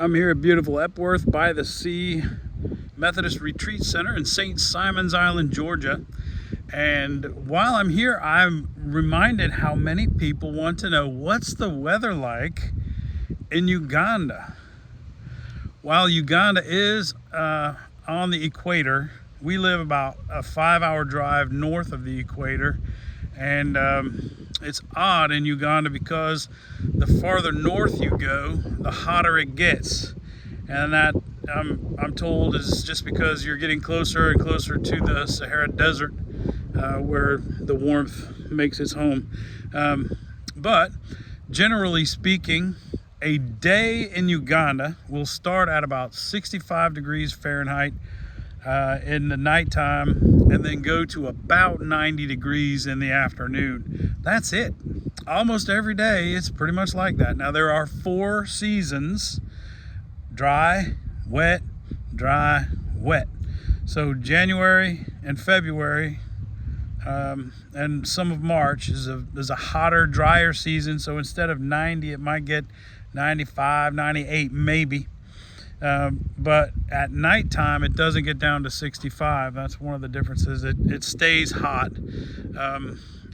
I'm here at beautiful Epworth by the Sea Methodist Retreat Center in St. Simons Island, Georgia. And while I'm here, I'm reminded how many people want to know what's the weather like in Uganda. While Uganda is on the equator, we live about a 5-hour drive north of the equator. And it's odd in Uganda because the farther north you go, the hotter it gets. And that, I'm told, is just because you're getting closer and closer to the Sahara Desert, where the warmth makes its home. But generally speaking, a day in Uganda will start at about 65 degrees Fahrenheit in the nighttime, and then go to about 90 degrees in the afternoon. That's it. Almost every day it's pretty much like that. Now there are 4 seasons: dry, wet, dry, wet. So January and February and some of March is a hotter, drier season. So instead of 90, it might get 95, 98 maybe. But at nighttime it doesn't get down to 65. That's one of the differences. It stays hot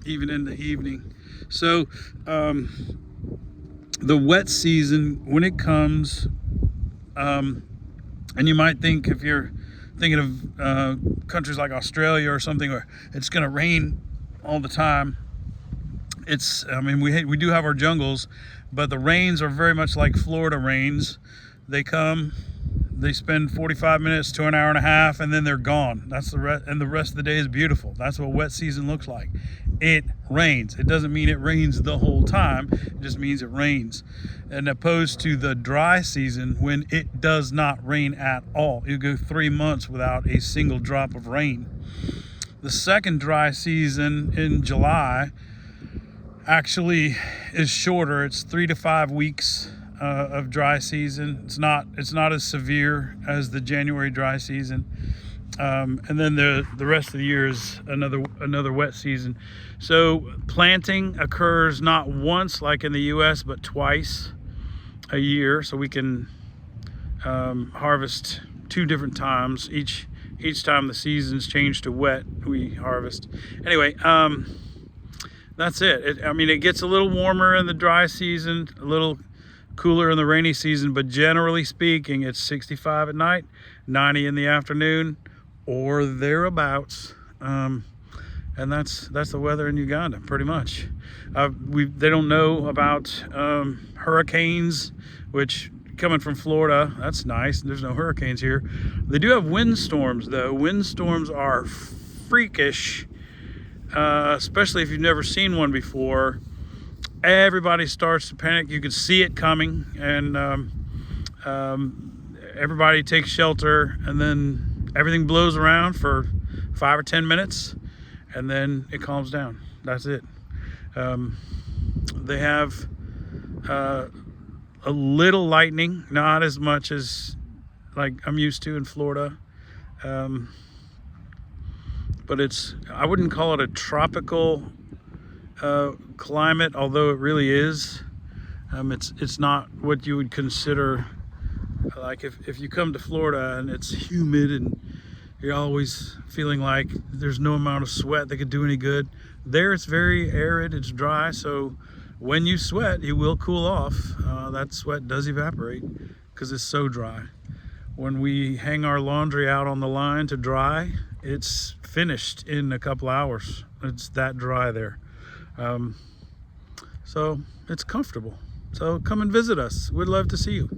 even in the evening. So the wet season, when it comes, and you might think, if you're thinking of countries like Australia or something where it's going to rain all the time, we do have our jungles, but the rains are very much like Florida rains. They come, they spend 45 minutes to an hour and a half, and then they're gone. That's and the rest of the day is beautiful. That's what wet season looks like. It rains. It doesn't mean it rains the whole time. It just means it rains. And opposed to the dry season, when it does not rain at all. You go 3 months without a single drop of rain. The second dry season in July actually is shorter. It's 3 to 5 weeks of dry season. It's not as severe as the January dry season, and then the rest of the year is another wet season. So planting occurs not once like in the US, but twice a year. So we can harvest 2 different times. Each time the seasons change to wet, we harvest. Anyway, that's it. It gets a little warmer in the dry season, a little cooler in the rainy season, but generally speaking, it's 65 at night, 90 in the afternoon, or thereabouts. And that's the weather in Uganda, pretty much. They don't know about hurricanes, which, coming from Florida, that's nice. There's no hurricanes here. They do have windstorms, though. Windstorms are freakish, especially if you've never seen one before. Everybody starts to panic. You can see it coming, and everybody takes shelter, and then everything blows around for 5 or 10 minutes, and then it calms down. That's it. They have a little lightning, not as much as like I'm used to in Florida, but I wouldn't call it a tropical climate, although it really is. It's not what you would consider, like if you come to Florida and it's humid and you're always feeling like there's no amount of sweat that could do any good. There it's very arid, it's dry, so when you sweat you will cool off. That sweat does evaporate because it's so dry. When we hang our laundry out on the line to dry, it's finished in a couple hours. It's that dry there. So it's comfortable. So come and visit us. We'd love to see you.